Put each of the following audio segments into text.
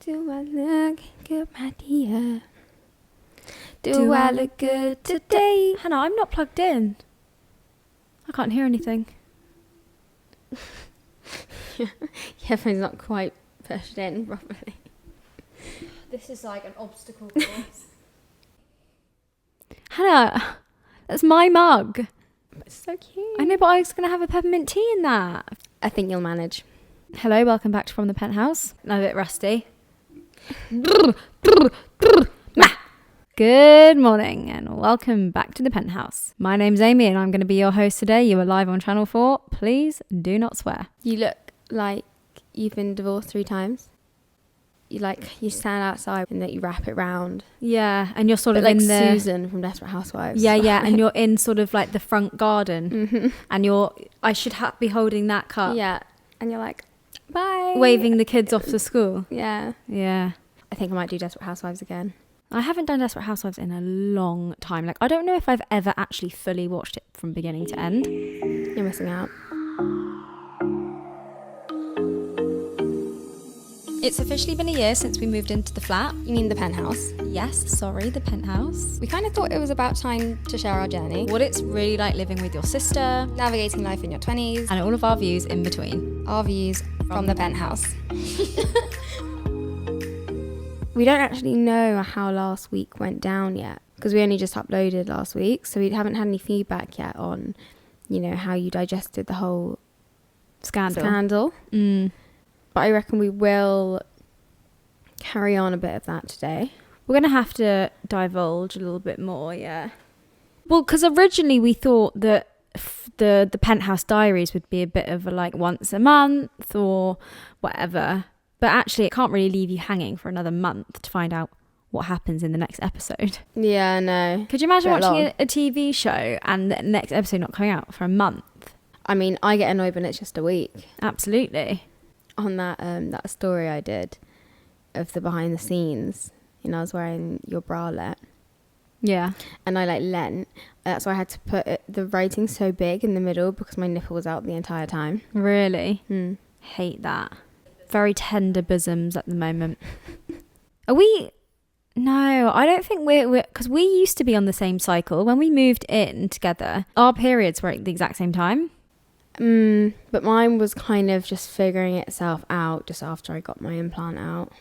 Do I look good, my dear? Do I look good today? Hannah, I'm not plugged in. I can't hear anything. Your headphone's not quite pushed in properly. This is like an obstacle course. Hannah, that's my mug. It's so cute. I know, but I was going to have a peppermint tea in that. I think you'll manage. Hello, welcome back to From the Penthouse. I'm a bit rusty. Good morning and welcome back to the Penthouse. My name's Amy and I'm going to be your host today. You are live on Channel 4. Please do not swear. You look like you've been divorced 3 times. You stand outside and that you wrap it round. Yeah, and you're sort of like in the... Susan from Desperate Housewives. Yeah, and you're in sort of like the front garden. Mm-hmm. And I should be holding that cup. Yeah, and you're like, bye. Waving the kids off to school. Yeah. Yeah. I think I might do Desperate Housewives again. I haven't done Desperate Housewives in a long time. Like, I don't know if I've ever actually fully watched it from beginning to end. You're missing out. It's officially been a year since we moved into the flat. You mean the penthouse? Yes, sorry, the penthouse. We kind of thought it was about time to share our journey. What it's really like living with your sister. Navigating life in your 20s. And all of our views in between. Our views from the penthouse. We don't actually know how last week went down yet, because we only just uploaded last week, so we haven't had any feedback yet on, how you digested the whole scandal. But I reckon we will carry on a bit of that today. We're going to have to divulge a little bit more, yeah. Well, because originally we thought that the Penthouse Diaries would be a bit of a like once a month or whatever. But actually, it can't really leave you hanging for another month to find out what happens in the next episode. Yeah, no. Could you imagine watching a TV show and the next episode not coming out for a month? I mean, I get annoyed when it's just a week. Absolutely. On that story I did of the behind the scenes, I was wearing your bralette. Yeah. And I leant. That's why I had to put the writing so big in the middle because my nipple was out the entire time. Really? Hate that. Very tender bosoms at the moment. Are we? No, I don't think we're because we used to be on the same cycle. When we moved in together, our periods were at the exact same time. But mine was kind of just figuring itself out just after I got my implant out.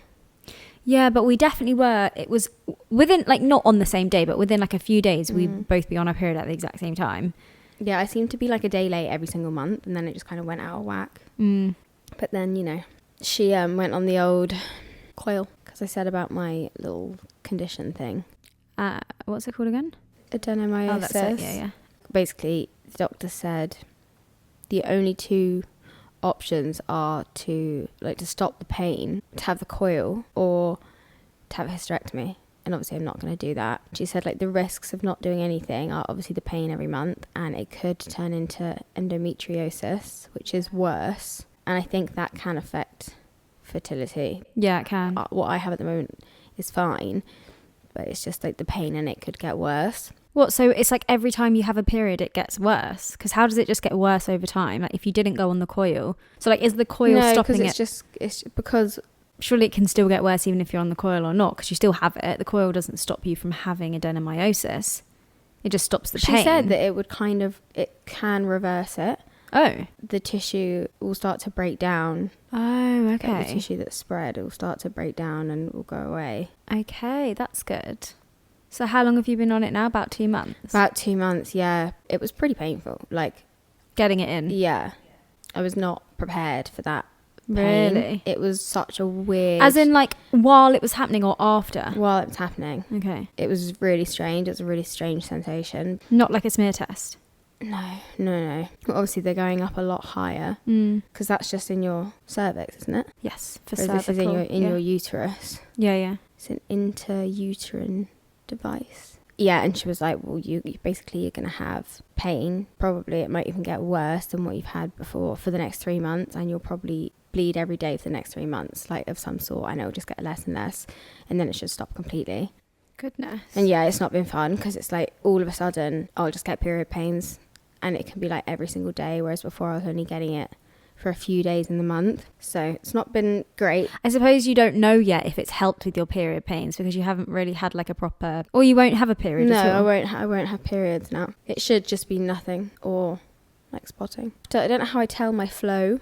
Yeah, but we definitely were. It was within, not on the same day, but within a few days, we'd both be on our period at the exact same time. Yeah, I seemed to be a day late every single month, and then it just kind of went out of whack. But then, she went on the old coil, because I said about my little condition thing. What's it called again? Adenomyosis. Oh, that's it, yeah. Basically, the doctor said the only 2 options are to stop the pain, to have the coil, or to have a hysterectomy. And obviously I'm not going to do that. She said the risks of not doing anything are obviously the pain every month, and it could turn into endometriosis, which is worse. And I think that can affect fertility. Yeah, it can. What I have at the moment is fine, but it's just the pain, and it could get worse. What, so it's every time you have a period it gets worse? Because how does it just get worse over time? If you didn't go on the coil, so is the coil stopping it? No, it's because surely it can still get worse even if you're on the coil or not, because you still have it. The coil doesn't stop you from having adenomyosis. It just stops the pain. She said that it can reverse it. Oh. The tissue will start to break down. Oh, okay. The tissue that's spread, it will start to break down and will go away. Okay, that's good. So how long have you been on it now? About 2 months? About 2 months, yeah. It was pretty painful. Getting it in? Yeah. I was not prepared for that pain. Really? It was such a weird... As in while it was happening or after? While it was happening. Okay. It was really strange. It was a really strange sensation. Not like a smear test? No. Well, obviously they're going up a lot higher. Because that's just in your cervix, isn't it? Yes, for cervical. This is in your uterus. Yeah. It's an interuterine device. Yeah, and she was like, well, you're going to have pain. Probably it might even get worse than what you've had before for the next 3 months, and you'll probably bleed every day for the next 3 months, of some sort, and it'll just get less and less, and then it should stop completely. Goodness. And yeah, it's not been fun, because it's all of a sudden I'll just get period pains, and it can be every single day, whereas before I was only getting it for a few days in the month. So it's not been great. I suppose you don't know yet if it's helped with your period pains because you haven't really had like a proper, or you won't have a period No, at all. I won't have periods now. It should just be nothing or like spotting. So I don't know how I tell my Flow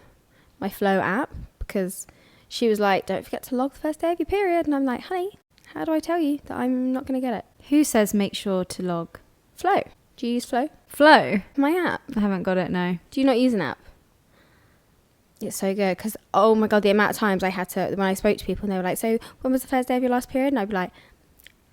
app, because she was like, don't forget to log the first day of your period. And I'm like, honey, how do I tell you that I'm not going to get it? Who says make sure to log? Flow. Do you use Flow? Flow? My app. I haven't got it, no. Do you not use an app? It's so good because, oh my God, the amount of times I had to, when I spoke to people and they were like, so when was the first day of your last period? And I'd be like,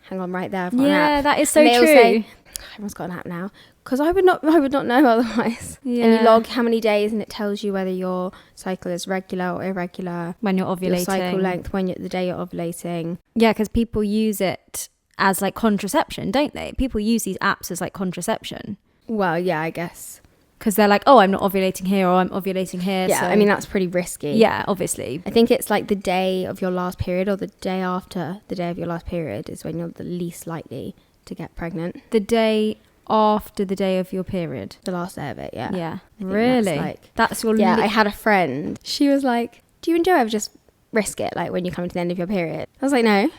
hang on, right there, I've got an app. Yeah, that is so And they all true. say, everyone's got an app now. Because I would not know otherwise. Yeah. And you log how many days and it tells you whether your cycle is regular or irregular. When you're ovulating. Your cycle length, the day you're ovulating. Yeah, because people use it as like contraception, don't they? People use these apps as like contraception. Well, yeah, I guess. Because they're like, oh, I'm not ovulating here or I'm ovulating here. Yeah, so. I mean, that's pretty risky. Yeah, obviously. I think it's like the day of your last period or the day after the day of your last period is when you're the least likely to get pregnant. The day after the day of your period. The last day of it, yeah. Yeah. I think Really? That's your... Yeah, I had a friend. She was like, do you and Joe ever just risk it, like when you come to the end of your period? I was like, no.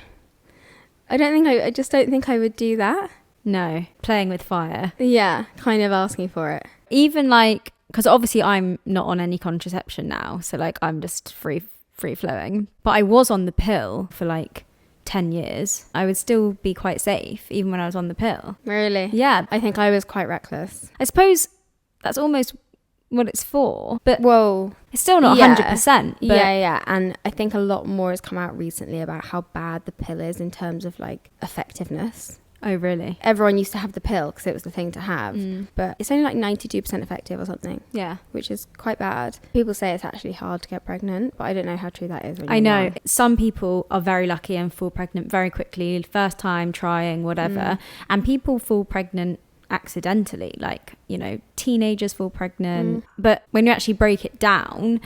I just don't think I would do that. No. Playing with fire. Yeah, kind of asking for it. Even like... Because obviously I'm not on any contraception now. So like I'm just free flowing. But I was on the pill for like 10 years. I would still be quite safe even when I was on the pill. Really? Yeah. I think I was quite reckless. I suppose that's almost what it's for. But whoa, it's still not 100%. But Yeah. And I think a lot more has come out recently about how bad the pill is in terms of like effectiveness. Oh, really? Everyone used to have the pill because it was the thing to have. But it's only like 92% effective or something. Yeah. Which is quite bad. People say it's actually hard to get pregnant, but I don't know how true that is. I know. Some people are very lucky and fall pregnant very quickly, first time trying, whatever. And people fall pregnant accidentally, like, you know, teenagers fall pregnant. But when you actually break it down,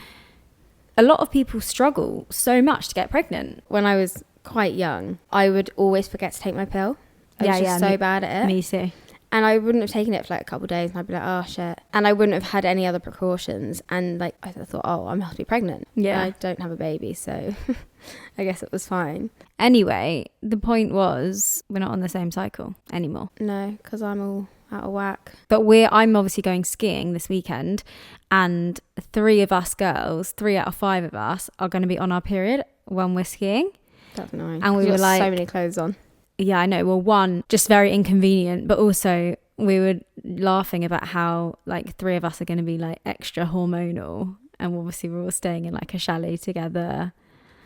a lot of people struggle so much to get pregnant. When I was quite young, I would always forget to take my pill. I was just so bad at it. Me too. And I wouldn't have taken it for like a couple of days and I'd be like, oh shit. And I wouldn't have had any other precautions. And like, I thought, oh, I must be pregnant. Yeah. And I don't have a baby, so I guess it was fine. Anyway, the point was we're not on the same cycle anymore. No, because I'm all out of whack. But I'm obviously going skiing this weekend, and 3 of us girls, 3 out of 5 of us are going to be on our period when we're skiing. That's annoying. And we were like, so many clothes on. Yeah, I know. Well, one, just very inconvenient, but also we were laughing about how like 3 of us are going to be like extra hormonal, and obviously we're all staying in like a chalet together.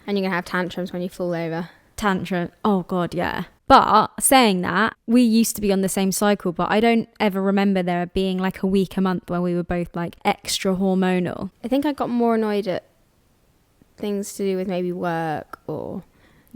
And you're going to have tantrums when you fall over. Tantrum. Oh God, yeah. But saying that, we used to be on the same cycle, but I don't ever remember there being like a week, a month where we were both like extra hormonal. I think I got more annoyed at things to do with maybe work or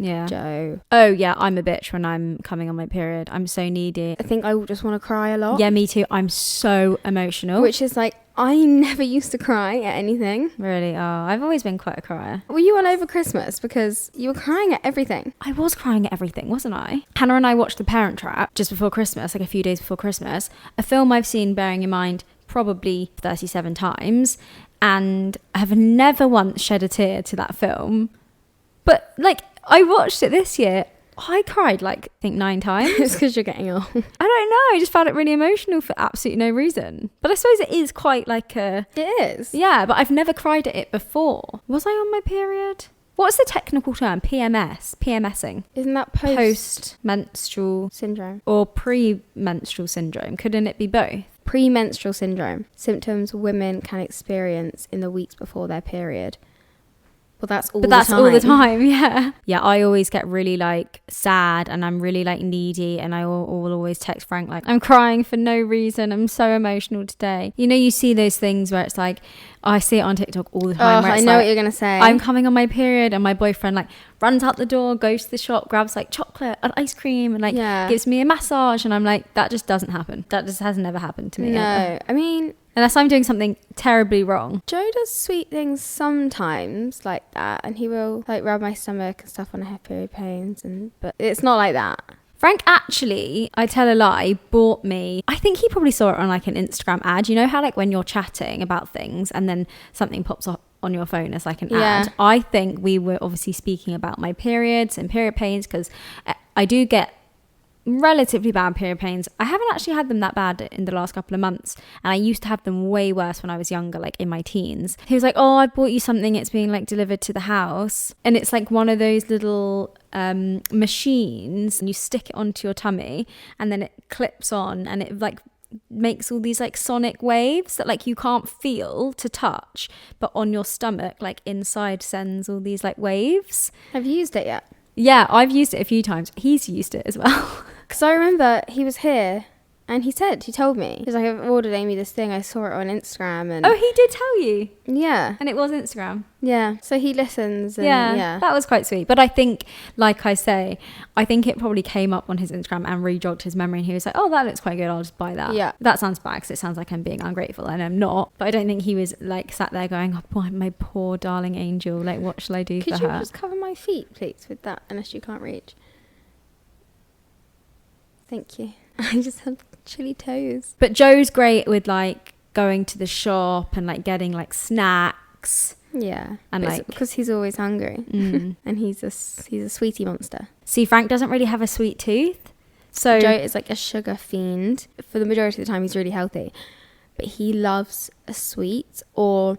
Joe. Oh yeah, I'm a bitch when I'm coming on my period. I'm so needy. I think I just want to cry a lot. Yeah, me too. I'm so emotional. Which is like, I never used to cry at anything. Really? Oh, I've always been quite a crier. Were you all over Christmas? Because you were crying at everything. I was crying at everything, wasn't I? Hannah and I watched The Parent Trap just before Christmas, like a few days before Christmas. A film I've seen, bearing in mind, probably 37 times. And I have never once shed a tear to that film. But like, I watched it this year. I cried like, I think 9 times. It's because you're getting old. I don't know. I just found it really emotional for absolutely no reason. But I suppose it is quite like a... It is. Yeah, but I've never cried at it before. Was I on my period? What's the technical term? PMS? PMSing? Isn't that post-menstrual syndrome? Or pre-menstrual syndrome? Couldn't it be both? Premenstrual syndrome. Symptoms women can experience in the weeks before their period. Well, that's all the time. all the time, yeah. Yeah, I always get really like sad and I'm really like needy, and I will always text Frank like, I'm crying for no reason. I'm so emotional today. You know, you see those things where it's like, I see it on TikTok all the time. Where it's I know like, what you're going to say. I'm coming on my period and my boyfriend like runs out the door, goes to the shop, grabs like chocolate and ice cream and like gives me a massage, and I'm like, that just doesn't happen. That just has never happened to me. No, ever. I mean... Unless I'm doing something terribly wrong. Joe does sweet things sometimes like that, and he will like rub my stomach and stuff when I have period pains, but it's not like that. Frank actually, I tell a lie, bought me, I think he probably saw it on like an Instagram ad. You know how like when you're chatting about things and then something pops up on your phone as like an ad? I think we were obviously speaking about my periods and period pains, because I do get relatively bad period pains. I haven't actually had them that bad in the last couple of months, and I used to have them way worse when I was younger, like in my teens. He was like, oh, I bought you something, it's being like delivered to the house, and it's like one of those little machines, and you stick it onto your tummy and then it clips on, and it like makes all these like sonic waves that like you can't feel to touch, but on your stomach like inside sends all these like waves. Have you used it yet? Yeah, I've used it a few times. He's used it as well. Because I remember he was here and he told me. He was like, I've ordered Amy this thing. I saw it on Instagram. And oh, he did tell you? Yeah. And it was Instagram? Yeah. So he listens. And yeah, that was quite sweet. But I think, like I say, I think it probably came up on his Instagram and re-jogged his memory. And he was like, oh, that looks quite good. I'll just buy that. Yeah. That sounds bad because it sounds like I'm being ungrateful. And I'm not. But I don't think he was like sat there going, oh, boy, my poor darling angel. Like, what shall I do for her? Could you just cover my feet, please, with that? Unless you can't reach. Thank you. I just have chilly toes. But Joe's great with like going to the shop and like getting like snacks. Yeah. And like, because he's always hungry. And he's a sweetie monster. See, Frank doesn't really have a sweet tooth. So Joe is like a sugar fiend. For the majority of the time, he's really healthy. But he loves a sweet or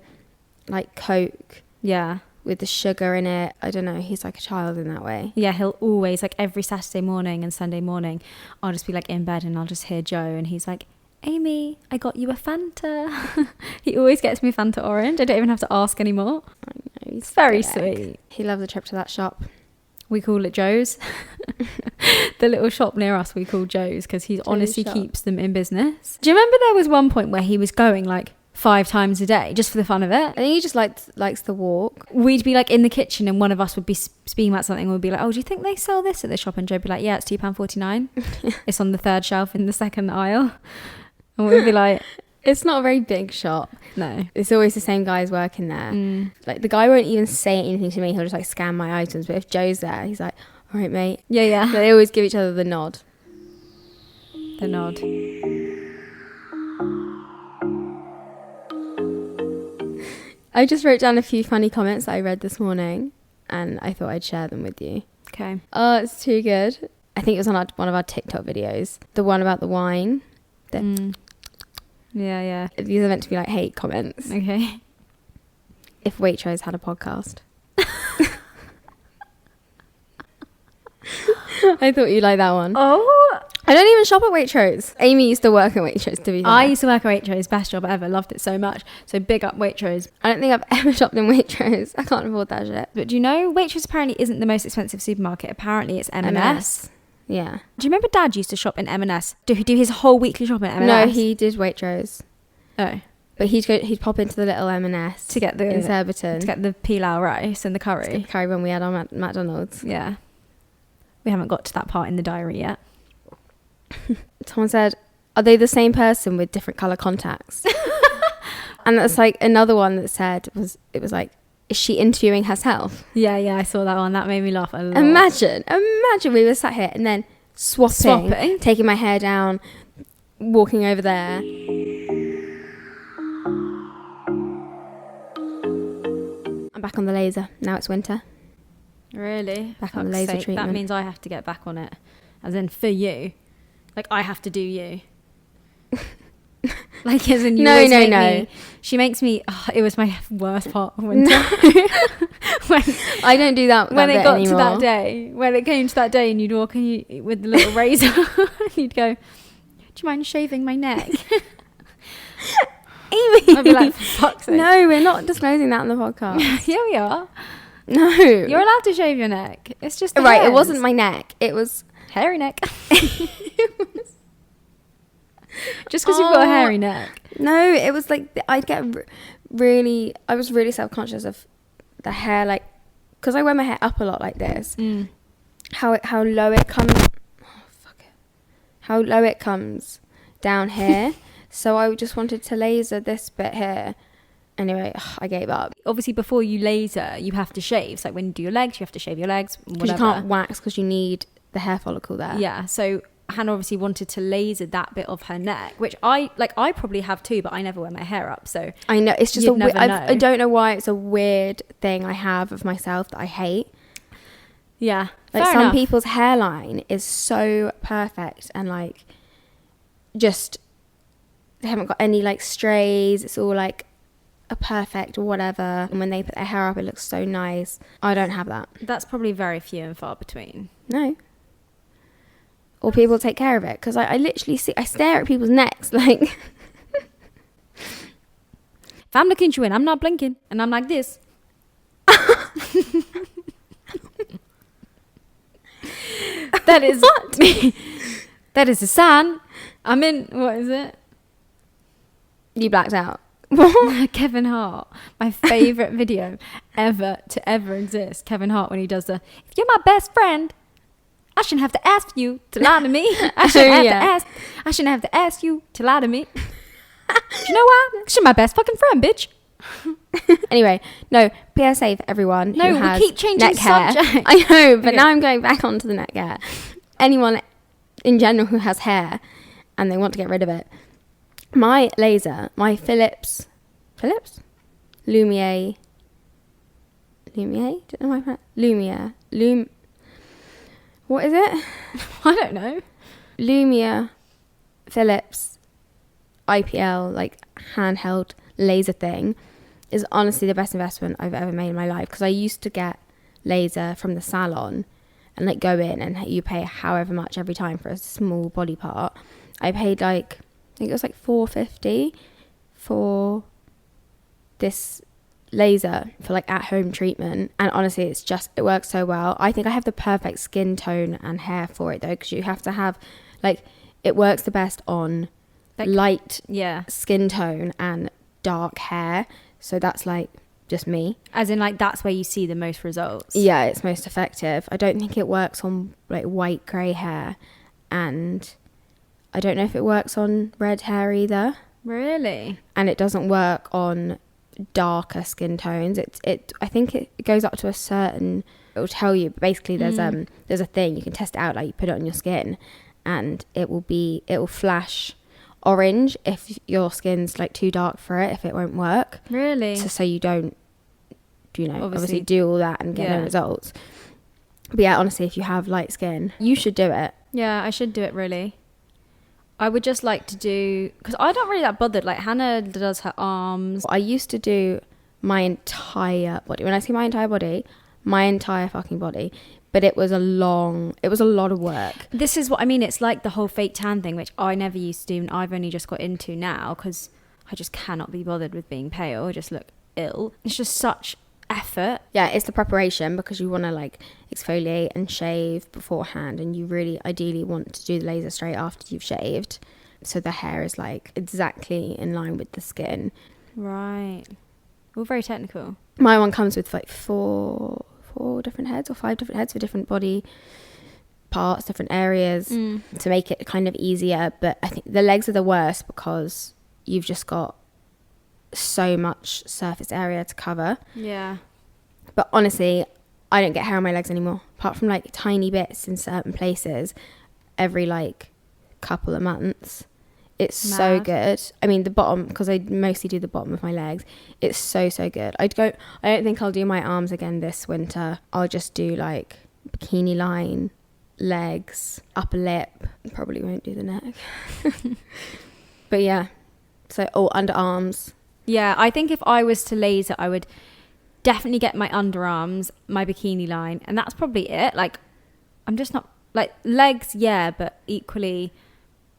like Coke. Yeah. With the sugar in it. I don't know. He's like a child in that way. Yeah, he'll always, like every Saturday morning and Sunday morning, I'll just be like in bed and I'll just hear Joe and he's like, Amy, I got you a Fanta. He always gets me Fanta orange. I don't even have to ask anymore. I know, it's very sweet. He loves a trip to that shop. We call it Joe's. The little shop near us we call Joe's because he honestly shop. keeps them in business. Do you remember there was one point where he was going like 5 times a day just for the fun of it? I think he just likes the walk. We'd be like in the kitchen and one of us would be speaking about something and we'd be like, oh, do you think they sell this at the shop? And Joe'd be like, yeah, it's £2.49. It's on the 3rd shelf in the 2nd aisle. And we'd be like, it's not a very big shop. No. It's always the same guys working there. Like the guy won't even say anything to me. He'll just like scan my items. But if Joe's there, he's like, all right, mate. Yeah. So they always give each other the nod. The nod. I just wrote down a few funny comments that I read this morning and I thought I'd share them with you. Okay. Oh, it's too good. I think it was on one of our TikTok videos. The one about the wine. Yeah. These are meant to be like hate comments. Okay. If Waitrose had a podcast. I thought you'd like that one. Oh. I don't even shop at Waitrose. Amy used to work at Waitrose, to be fair. I used to work at Waitrose. Best job ever. Loved it so much. So big up Waitrose. I don't think I've ever shopped in Waitrose. I can't afford that shit. But do you know Waitrose apparently isn't the most expensive supermarket? Apparently it's M&S. Yeah. Do you remember Dad used to shop in M&S? Do he do his whole weekly shopping at M&S? No, he did Waitrose. Oh. But he'd pop into the little M&S to get the in Surbiton. To get the pilau rice and the curry. The curry when we had on McDonald's. Yeah. We haven't got to that part in the diary yet. Someone said, are they the same person with different colour contacts? And that's like another one that said, it was like, is she interviewing herself? Yeah, I saw that one. That made me laugh a lot. Imagine we were sat here and then swapping, taking my hair down, walking over there. I'm back on the laser. Now it's winter. Really? Back on the laser treatment. That means I have to get back on it. As in for you. Like I have to do you. Like as in you always make me. She makes me. Oh, it was my worst part of winter. When I don't do that. When it got anymore. to that day, when it came to that day, and you'd walk in with the little razor, and you'd go, "Do you mind shaving my neck?" Amy, I'd be like, "For fuck's sake!" No, we're not disclosing that on the podcast. Yeah, we are. No, you're allowed to shave your neck. It's just the right. hairs. It wasn't my neck. It was hairy neck. Just because you've got a hairy neck. No, it was like I'd get really. I was really self-conscious of the hair, like because I wear my hair up a lot like this. How low it comes. Oh, fuck it. How low it comes down here. So I just wanted to laser this bit here. Anyway, I gave up. Obviously, before you laser, you have to shave. So like when you do your legs, you have to shave your legs. Because you can't wax because you need the hair follicle there. Yeah, so Hannah obviously wanted to laser that bit of her neck, which I probably have too, but I never wear my hair up, so I know, it's just you'd never know. I don't know why it's a weird thing I have of myself that I hate. Yeah, like fair some enough. people's hairline is so perfect and like just they haven't got any like strays. It's all like a perfect whatever, and when they put their hair up it looks so nice. I don't have that. That's probably very few and far between. No. Or people take care of it, because I literally I stare at people's necks like If I'm looking at you and I'm not blinking and I'm like this, that is that is a sign I'm in. What is it? you blacked out. Kevin Hart, my favourite video ever to ever exist. Kevin Hart when he does the "If you're my best friend, I shouldn't have to ask you to lie to me. I shouldn't have to ask you to lie to me. You know why? 'Cause you're my best fucking friend, bitch." Anyway, no, PSA for everyone No, who we has keep changing neck hair. subject. I know, but Okay. now I'm going back onto the neck hair. Anyone in general who has hair and they want to get rid of it, my laser, my Philips Lumiere, don't know why I pronounce Lumiere, what is it? I don't know. Lumiere Philips IPL, like handheld laser thing, is honestly the best investment I've ever made in my life, because I used to get laser from the salon and like go in and you pay however much every time for a small body part. I paid like, I think it was like $4.50 for this laser for like at home treatment, and honestly it works so well. I think I have the perfect skin tone and hair for it though, because you have to have like, it works the best on Like, light yeah, skin tone and dark hair, so that's like just me. as in like that's where you see the most results. Yeah, it's most effective. I don't think it works on like white grey hair, and I don't know if it works on red hair either, Really? and it doesn't work on darker skin tones. I think it goes up to a certain, it will tell you, but basically there's a thing you can test it out, like you put it on your skin and it will flash orange if your skin's like too dark for it, if it won't work. Really? So you don't, obviously do all that and get no results. But yeah, honestly, if you have light skin, you should do it. Yeah, I should do it, really. I would just like to do, because I don't really that bothered. Like Hannah does her arms. I used to do my entire body. When I say my entire body, my entire fucking body. But it was a lot of work. This is what I mean. It's like the whole fake tan thing, which I never used to do, and I've only just got into now because I just cannot be bothered with being pale. I just look ill. It's just such effort. Yeah, it's the preparation, because you want to like exfoliate and shave beforehand, and you really ideally want to do the laser straight after you've shaved, so the hair is like exactly in line with the skin. Right. All very technical. My one comes with like four different heads or 5 different heads for different body parts, different areas, to make it kind of easier. But I think the legs are the worst, because you've just got so much surface area to cover. Yeah. But honestly, I don't get hair on my legs anymore, apart from like tiny bits in certain places every like couple of months. It's so Mad. good. I mean, the bottom, because I mostly do the bottom of my legs, it's so good. I don't think I'll do my arms again this winter. I'll just do like bikini line, legs, upper lip. Probably won't do the neck. But yeah, so underarms. Yeah, I think if I was to laser, I would definitely get my underarms, my bikini line, and that's probably it. Like, I'm just not, like, legs, yeah, but equally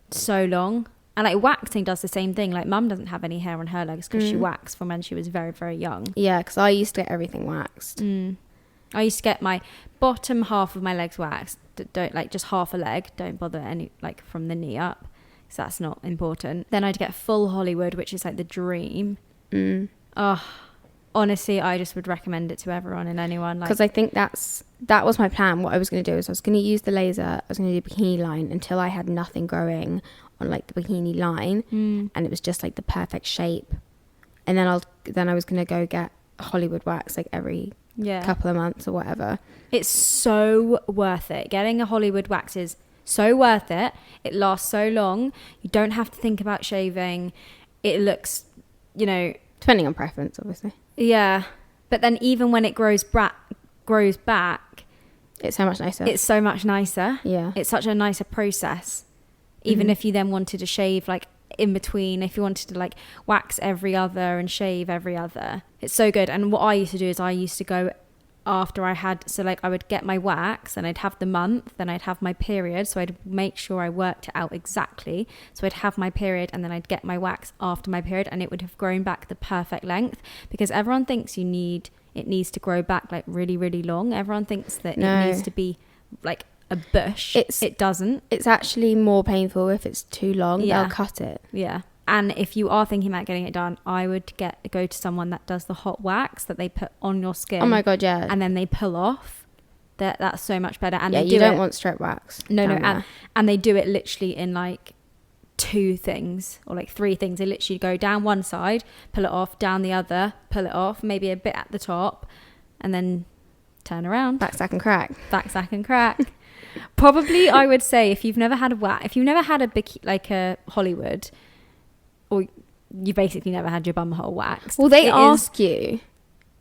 so long. And like waxing does the same thing. Like mum doesn't have any hair on her legs because she waxed from when she was very, very young. Yeah, because I used to get everything waxed. I used to get my bottom half of my legs waxed. Don't like just half a leg. Don't bother any like from the knee up, because that's not important. Then I'd get full Hollywood, which is like the dream. Oh, honestly, I just would recommend it to everyone and anyone. Like, because I think that was my plan. What I was going to do is I was going to use the laser. I was going to do bikini line until I had nothing growing on like the bikini line, and it was just like the perfect shape. And then I was going to go get Hollywood wax like every Yeah. couple of months or whatever. It's so worth it. Getting a Hollywood wax is so worth it. It lasts so long. You don't have to think about shaving. It looks, you know... Depending on preference, obviously. Yeah. But then even when it grows back, it's so much nicer. it's so much nicer. Yeah. It's such a nicer process. Even if you then wanted to shave like in between, if you wanted to like wax every other and shave every other, it's so good. And what I used to do is I used to go after I had, so like I would get my wax and I'd have the month, then I'd have my period, so I'd make sure I worked it out exactly, so I'd have my period and then I'd get my wax after my period, and it would have grown back the perfect length, because everyone thinks it needs to grow back like really, really long. Everyone thinks that it needs to be like a bush. It doesn't. It's actually more painful if it's too long. Yeah. They'll cut it. Yeah. And if you are thinking about getting it done, I would go to someone that does the hot wax that they put on your skin. Oh my God, yeah. And then they pull off. That's so much better. And yeah, you don't want strip wax. No. And they do it literally in like 2 things or like 3 things. They literally go down one side, pull it off, down the other, pull it off, maybe a bit at the top, and then turn around. Back, sack and crack. Back, sack and crack. Probably, I would say, if you've never had a wax, if you've never had a Hollywood, or you basically never had your bum hole waxed. Well, they ask you.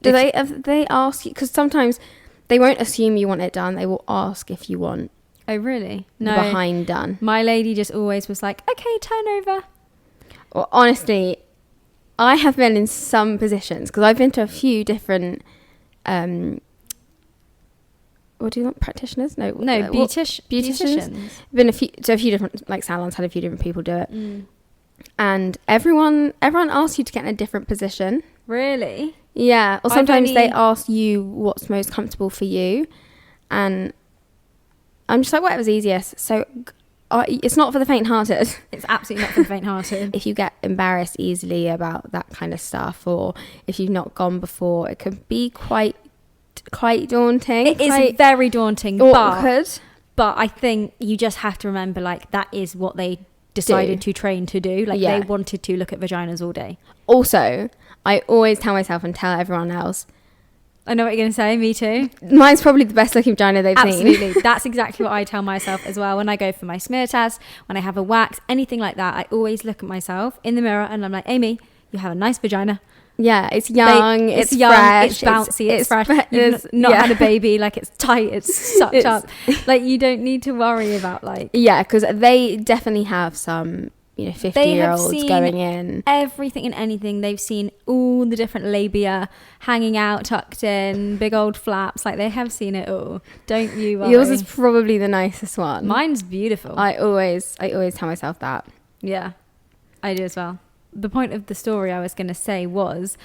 They ask you? Because sometimes they won't assume you want it done. They will ask if you want. Oh, really? No. Behind done. My lady just always was like, okay, turn over. Well, honestly, I have been in some positions, because I've been to a few different... what do you want? Practitioners? No, beauticians. Been a few different like salons, had a few different people do it, and everyone asks you to get in a different position. Really? Yeah. Or sometimes they ask you what's most comfortable for you, and I'm just like, whatever's easiest. So it's not for the faint-hearted. It's absolutely not for the faint-hearted. If you get embarrassed easily about that kind of stuff, or if you've not gone before, it can be quite daunting. It is very daunting, awkward. But I think you just have to remember, like, that is what they decided to train to do. Like, they wanted to look at vaginas all day. Also, I always tell myself and tell everyone else, I know what you're going to say. Me too. Mine's probably the best looking vagina they've seen. Absolutely. That's exactly what I tell myself as well. When I go for my smear test, when I have a wax, anything like that, I always look at myself in the mirror and I'm like, Amy, you have a nice vagina. Yeah, it's young, it's young, fresh, it's bouncy, it's fresh. You've not had a baby, like it's tight, it's sucked up. Like, you don't need to worry about like... Yeah, because they definitely have some, 50-year-olds going in. Everything and anything. They've seen all the different labia hanging out, tucked in, big old flaps. Like, they have seen it all. Don't you worry. Yours is probably the nicest one. Mine's beautiful. I always tell myself that. Yeah, I do as well. The point of the story I was going to say was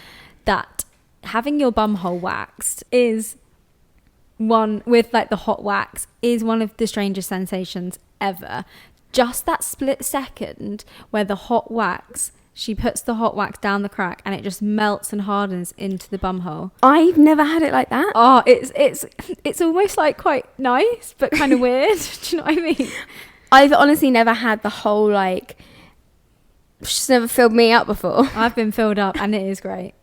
that having your bum hole waxed is one with like the hot wax is one of the strangest sensations ever. Just that split second where the hot wax, she puts the hot wax down the crack and it just melts and hardens into the bum hole. I've never had it like that. Oh, it's almost like quite nice but kind of weird. Do you know what I mean? I've honestly never had the whole like... She's never filled me up before. I've been filled up and it is great.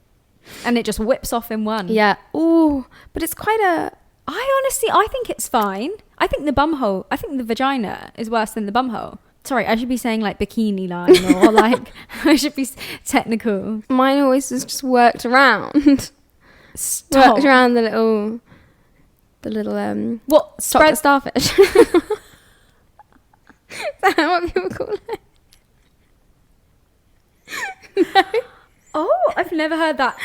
And it just whips off in one. Yeah. Ooh, but it's quite a... I think it's fine. I think the vagina is worse than the bum hole. Sorry, I should be saying like bikini line or like, I should be technical. Mine always just worked around. Stop. Worked around the little what? Chocolate starfish. Is that what people call it? No. Oh, I've never heard that.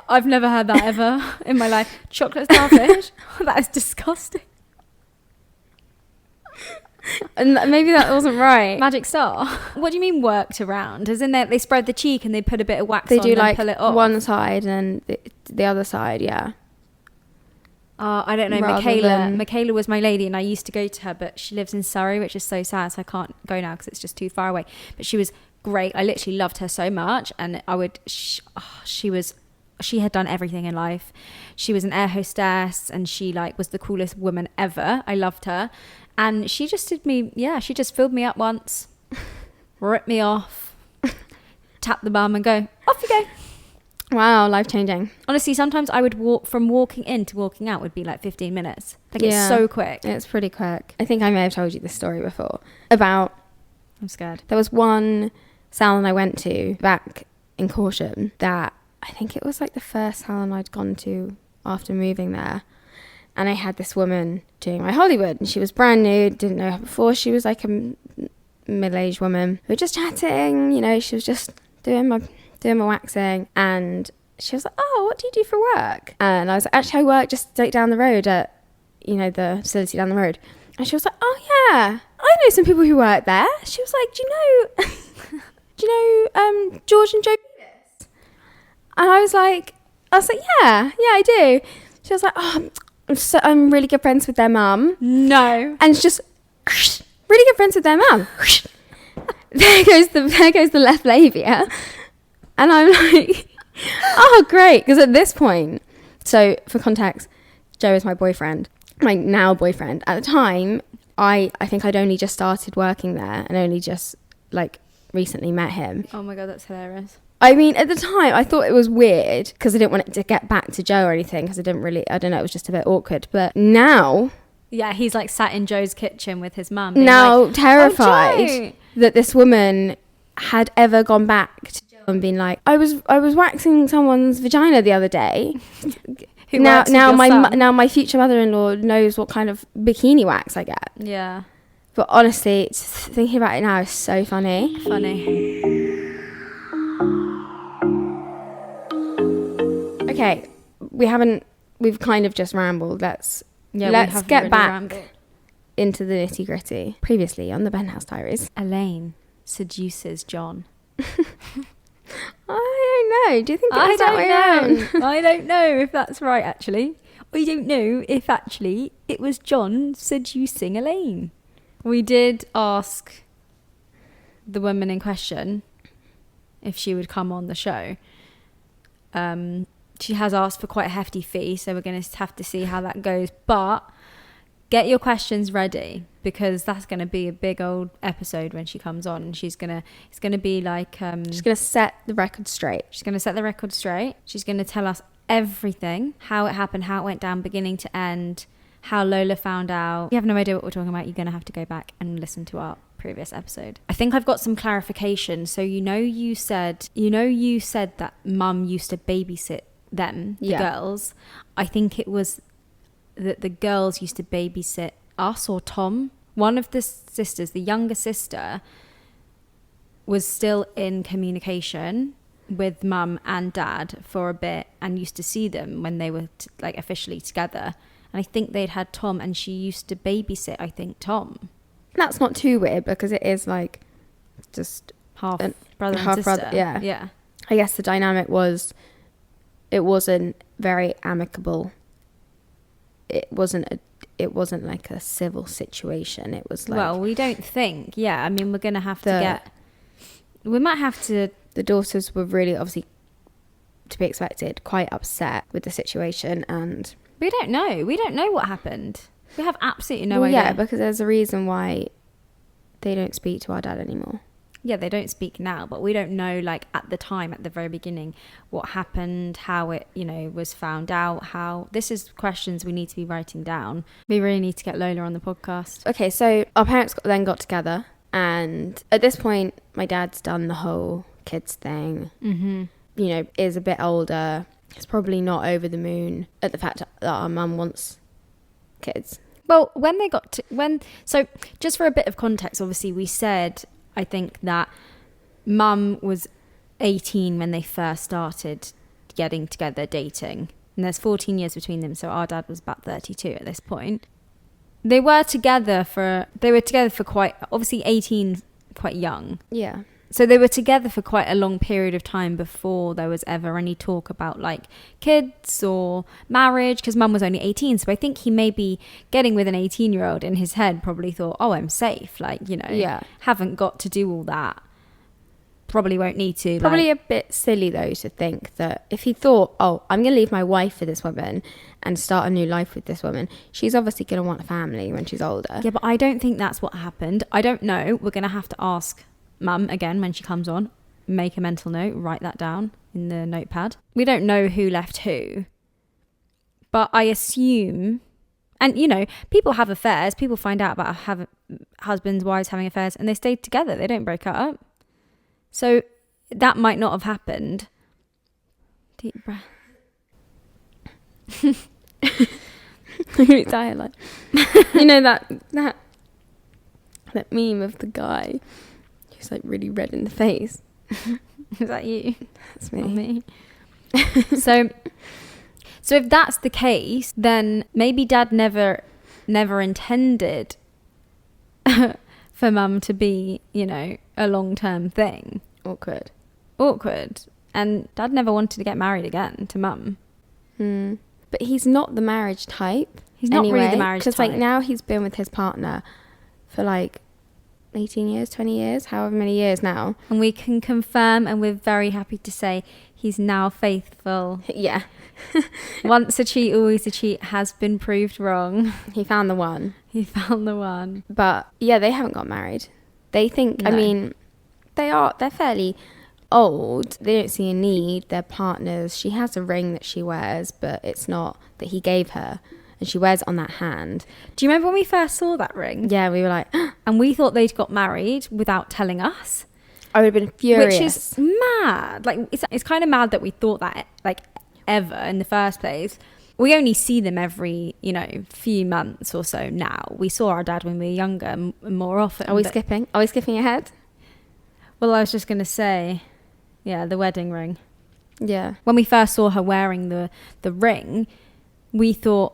I've never heard that ever in my life. Chocolate starfish? That is disgusting. And maybe that wasn't right. Magic star. What do you mean worked around? As in they spread the cheek and they put a bit of wax on do and like pull it off? One side and the other side, yeah. I don't know. Michaela was my lady and I used to go to her, but she lives in Surrey, which is so sad, so I can't go now because it's just too far away. But she was great. I literally loved her so much, and she had done everything in life. She was an air hostess and she like was the coolest woman ever. I loved her, and she just did me. Yeah, she just filled me up once, ripped me off, tap the bum and go, off you go. Wow, life-changing. Honestly, sometimes I would walk from walking in to walking out would be like 15 minutes. Like, Yeah. it's so quick. It's pretty quick. I think I may have told you this story before about, I'm scared. there was one salon I went to back in Caution that I think it was like the first salon I'd gone to after moving there. And I had this woman doing my Hollywood, and she was brand new, didn't know her before. She was like a middle-aged woman. We were just chatting, you know, she was just doing my waxing, and she was like, oh, what do you do for work? And I was like, actually, I work just down the road at, you know, the facility down the road. And she was like, oh yeah, I know some people who work there. She was like, do you know George and Joe? And I was like, yeah, I do. She was like, oh, I'm really good friends with their mum. No. And it's just really good friends with their mum. there goes the left labia. And I'm like, oh, great. Because at this point, so for context, Joe is my boyfriend, my now boyfriend. At the time, I think I'd only just started working there and only just like recently met him. Oh my God, that's hilarious. I mean, at the time, I thought it was weird because I didn't want it to get back to Joe or anything because I don't know, it was just a bit awkward. But now... Yeah, he's like sat in Joe's kitchen with his mum. Now like, terrified that this woman had ever gone back to Joe and been like, I was waxing someone's vagina the other day. now my future mother-in-law knows what kind of bikini wax I get. Yeah. But honestly, thinking about it now is so funny. Okay, we've kind of just rambled. Let's get really back rambled. into the nitty gritty. Previously on the Penthouse Diaries. Elaine seduces John. I don't know. Do you think it was that way around? I don't know if that's right, actually. I don't know if actually it was John seducing Elaine. We did ask the woman in question if she would come on the show. She has asked for quite a hefty fee, so we're going to have to see how that goes. But get your questions ready, because that's going to be a big old episode when she comes on. And it's going to be like... she's going to set the record straight. She's going to set the record straight. She's going to tell us everything, how it happened, how it went down, beginning to end, how Lola found out. If you have no idea what we're talking about, you're going to have to go back and listen to our previous episode. I think I've got some clarification. So you said that mum used to babysit them, the girls. I think it was that the girls used to babysit us or Tom. One of the sisters, the younger sister, was still in communication with mum and dad for a bit and used to see them when they were like officially together. And I think they'd had Tom, and she used to babysit, I think, Tom. That's not too weird because it is like just half brother and sister. Yeah. I guess the dynamic was, it wasn't very amicable. It wasn't like a civil situation. It was like, well, we don't think. Yeah, I mean, we're gonna have we might have to. The daughters were really, obviously, to be expected, quite upset with the situation, and we don't know. We don't know what happened. We have absolutely no idea. Yeah, because there's a reason why they don't speak to our dad anymore. Yeah, they don't speak now, but we don't know, like, at the time, at the very beginning, what happened, how it, was found out, how... This is questions we need to be writing down. We really need to get Lola on the podcast. Okay, so our parents then got together, and at this point, my dad's done the whole kids thing. Mm-hmm. Is a bit older. He's probably not over the moon at the fact that our mum wants kids. Well, when they got to... So, just for a bit of context, obviously, we said... I think that mum was 18 when they first started getting together, dating. And there's 14 years between them, so our dad was about 32 at this point. They were together for quite... Obviously, 18, quite young. Yeah. So they were together for quite a long period of time before there was ever any talk about, like, kids or marriage, because mum was only 18. So I think he maybe getting with an 18-year-old in his head probably thought, oh, I'm safe. Like, haven't got to do all that. Probably won't need to. Probably a bit silly, though, to think that if he thought, oh, I'm going to leave my wife for this woman and start a new life with this woman, she's obviously going to want a family when she's older. Yeah, but I don't think that's what happened. I don't know. We're going to have to ask Mum again when she comes on. Make a mental note, write that down. in the notepad. We don't know who left who, but I assume, and you know, people have affairs. People find out about husbands, wives having affairs, and they stay together. They don't break up. So that might not have happened. Deep breath. You know that meme of the guy who's like really red in the face. Is that you? That's me. Not me. So if that's the case, then maybe Dad never intended for Mum to be, you know, a long-term thing. Awkward. And Dad never wanted to get married again to Mum. But he's not the marriage type. He's not really the marriage type. Because like now he's been with his partner for like 18 years, 20 years, however many years now. And we can confirm, and we're very happy to say, he's now faithful. Yeah. Once a cheat, always a cheat has been proved wrong. He found the one. But yeah, they haven't got married. They think, I mean, they're fairly old. They don't see a need. They're partners. She has a ring that she wears, but it's not that he gave her. And she wears it on that hand. Do you remember when we first saw that ring? Yeah, we were like... And we thought they'd got married without telling us. I would have been furious. Which is mad. Like, it's kind of mad that we thought that, like, ever in the first place. We only see them every, you know, few months or so now. We saw our dad when we were younger more often. Are we skipping ahead? Well, I was just going to say, yeah, the wedding ring. Yeah. When we first saw her wearing the ring, we thought,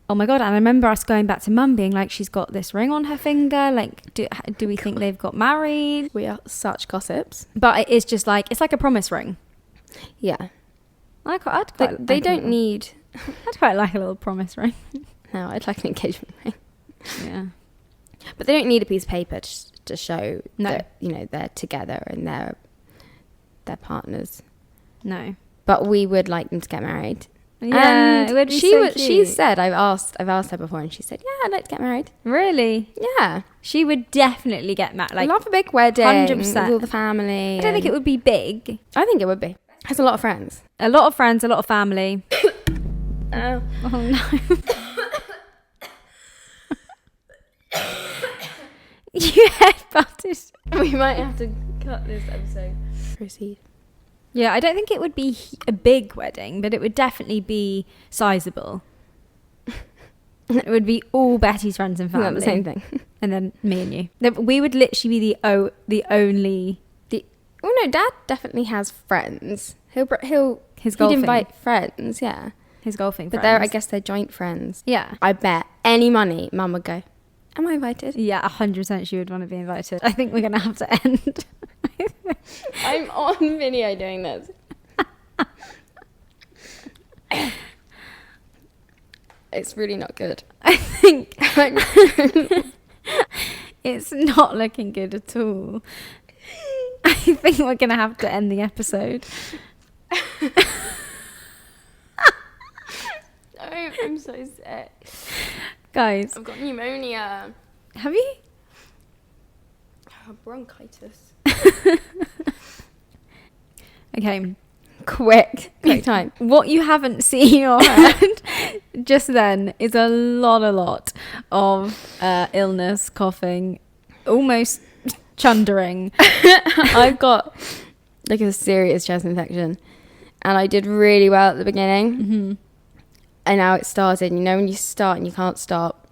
oh my God. And I remember us going back to Mum being like, she's got this ring on her finger. Like, do we think they've got married? We are such gossips. But it is just like, it's like a promise ring. Yeah. I'd quite they don't need... I'd quite like a little promise ring. No, I'd like an engagement ring. Yeah. But they don't need a piece of paper to show that, you know, they're together and they're partners. No. But we would like them to get married. Yeah, and it would be so cute. She said, I've asked her before, and she said, yeah, I'd like to get married. Really? Yeah. She would definitely get married. Like, I love a big wedding 100%. with all the family. I don't think it would be big. I think it would be. Has a lot of friends. A lot of friends, a lot of family. Oh no. You headbutted. We might have to cut this episode. Proceed. Yeah, I don't think it would be a big wedding, but it would definitely be sizable. It would be all Betty's friends and family. Not the same thing. And then me and you. We would literally be the only... Oh no, Dad definitely has friends. He'd invite friends, yeah. His golfing but friends. I guess they're joint friends. Yeah. I bet any money Mum would go, am I invited? Yeah, 100% she would want to be invited. I think we're going to have to end. I'm on video doing this. It's really not good. I think it's not looking good at all. I think we're going to have to end the episode. I'm so sick. Guys. I've got pneumonia. Have you? Oh, bronchitis. Okay. Quick time. What you haven't seen or heard just then is a lot of illness, coughing, almost chundering. I've got like a serious chest infection and I did really well at the beginning. Mm-hmm. And now it started. You know when you start and you can't stop.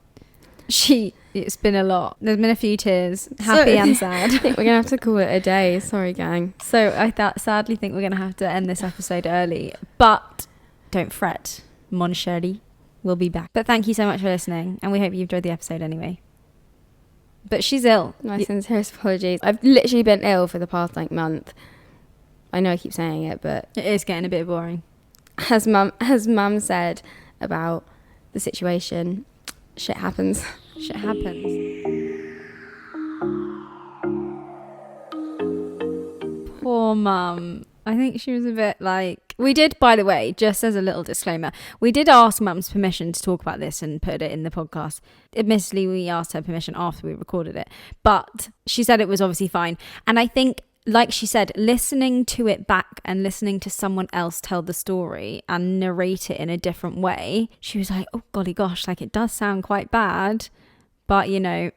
It's been a lot. There's been a few tears, happy and sad. I think we're going to have to call it a day. Sorry, gang. So I sadly think we're going to have to end this episode early. But don't fret. Mon chéri, we'll be back. But thank you so much for listening. And we hope you enjoyed the episode anyway. But she's ill. My sincerest apologies. I've literally been ill for the past month. I know I keep saying it, but... It is getting a bit boring. As Mum said about the situation, shit happens. Shit happens. Poor Mum. I think she was a bit like... We did, by the way, just as a little disclaimer, we did ask Mum's permission to talk about this and put it in the podcast. Admittedly, we asked her permission after we recorded it. But she said it was obviously fine. And I think like she said, listening to it back and listening to someone else tell the story and narrate it in a different way, she was like, oh golly gosh, like it does sound quite bad, but you know.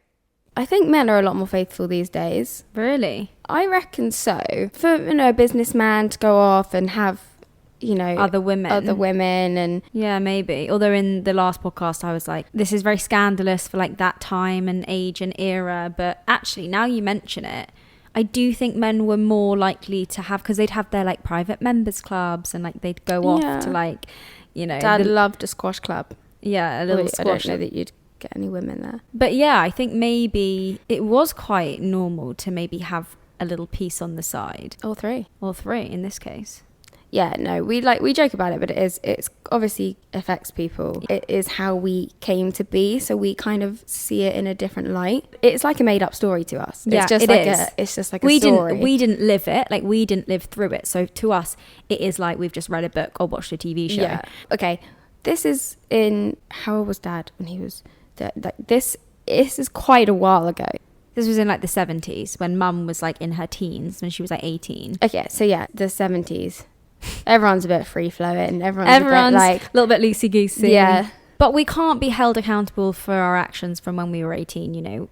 I think men are a lot more faithful these days. Really? I reckon so. For, you know, a businessman to go off and have, you know, other women and yeah, maybe. Although in the last podcast I was like, this is very scandalous for like that time and age and era, but actually now you mention it, I do think men were more likely to have, because they'd have their like private members clubs and like they'd go off to like, you know, Dad loved a squash club. Yeah, a little squash. I don't know that you'd get any women there, but yeah, I think maybe it was quite normal to maybe have a little piece on the side, or three in this case. Yeah, no, we joke about it, but it's obviously affects people. It is how we came to be, so we kind of see it in a different light. It's like a made up story to us. Yeah, It's just like a story. We didn't live it, like we didn't live through it. So to us, it is like we've just read a book or watched a TV show. Yeah. Okay, this is in, how old was Dad when he was this is quite a while ago. This was in like the 70s when Mum was like in her teens, when she was like 18. Okay, so yeah, the 70s. Everyone's a bit free flowing. Everyone's a bit like a little bit loosey goosey. Yeah, but we can't be held accountable for our actions from when we were 18. You know,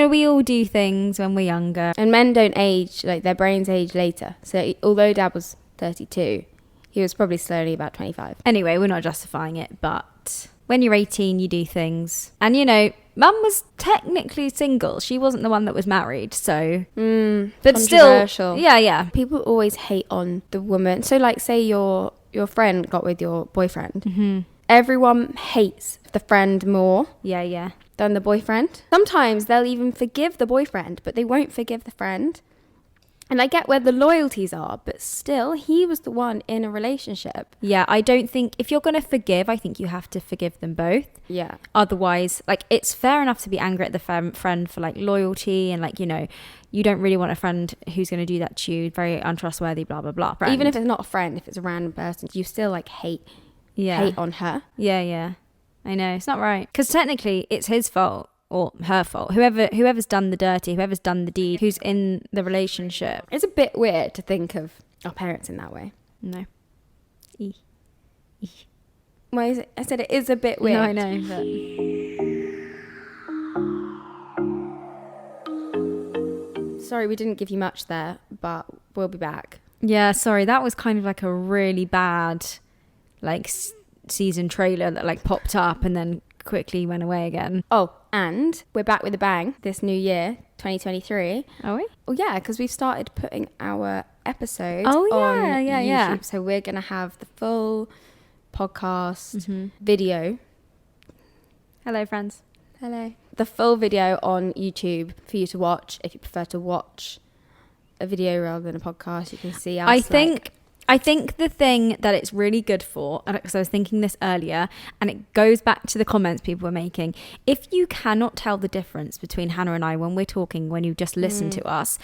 we all do things when we're younger, and men don't age, like their brains age later. So although Dad was 32, he was probably slowly about 25. Anyway, we're not justifying it, but when you're 18, you do things, and you know, Mum was technically single. She wasn't the one that was married, so but still, yeah. People always hate on the woman. So, like, say your friend got with your boyfriend. Mm-hmm. Everyone hates the friend more. Yeah. Than the boyfriend. Sometimes they'll even forgive the boyfriend, but they won't forgive the friend. And I get where the loyalties are, but still, he was the one in a relationship. Yeah, I don't think, if you're going to forgive, I think you have to forgive them both. Yeah. Otherwise, like, it's fair enough to be angry at the friend for, like, loyalty and, like, you know, you don't really want a friend who's going to do that to you, very untrustworthy, blah, blah, blah. Friend. Even if it's not a friend, if it's a random person, you still, like, hate on her. Yeah. I know, it's not right. Because technically, it's his fault. Or her fault. Whoever's done the dirty, whoever's done the deed, who's in the relationship. It's a bit weird to think of our parents in that way. No. Why is it? I said it is a bit weird. No, I know. But... Sorry, we didn't give you much there, but we'll be back. Yeah, sorry. That was kind of like a really bad, like, season trailer that, like, popped up and then quickly went away again. Oh, and we're back with a bang this new year, 2023. Are we? Oh yeah, because we've started putting our episodes on YouTube. So we're gonna have the full podcast video. Hello, friends. Hello. The full video on YouTube for you to watch. If you prefer to watch a video rather than a podcast, you can see us. I think the thing that it's really good for, because I was thinking this earlier, and it goes back to the comments people were making, if you cannot tell the difference between Hannah and I when we're talking, when you just listen to us,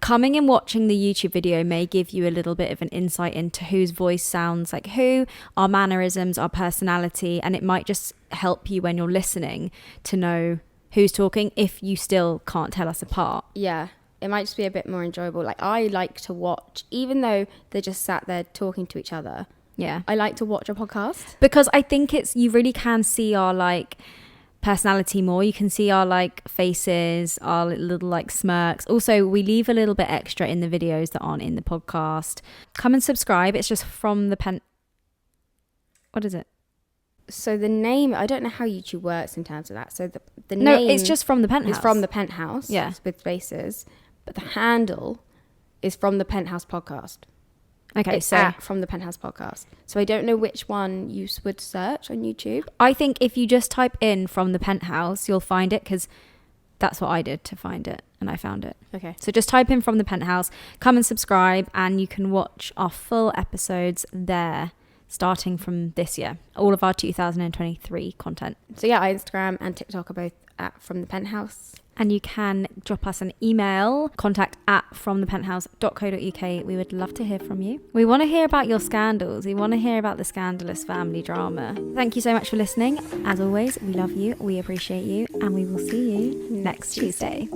coming and watching the YouTube video may give you a little bit of an insight into whose voice sounds like who, our mannerisms, our personality, and it might just help you when you're listening to know who's talking if you still can't tell us apart. Yeah. It might just be a bit more enjoyable. Like, I like to watch, even though they're just sat there talking to each other. Yeah. I like to watch a podcast. Because I think you really can see our, like, personality more. You can see our, like, faces, our little, like, smirks. Also, we leave a little bit extra in the videos that aren't in the podcast. Come and subscribe. It's just from the What is it? So the name, I don't know how YouTube works in terms of that. So the No, name... it's just from the Penthouse. It's from the Penthouse. Yeah. With spaces. But the handle is from the Penthouse podcast. Okay, it's so from the Penthouse podcast. So I don't know which one you would search on YouTube. I think if you just type in from the Penthouse, you'll find it, because that's what I did to find it, and I found it. Okay. So just type in from the Penthouse, come and subscribe, and you can watch our full episodes there, starting from this year. All of our 2023 content. So yeah, Instagram and TikTok are both at From the Penthouse. And you can drop us an email, contact@fromthepenthouse.co.uk. We would love to hear from you. We want to hear about your scandals. We want to hear about the scandalous family drama. Thank you so much for listening. As always, we love you, we appreciate you, and we will see you next Tuesday.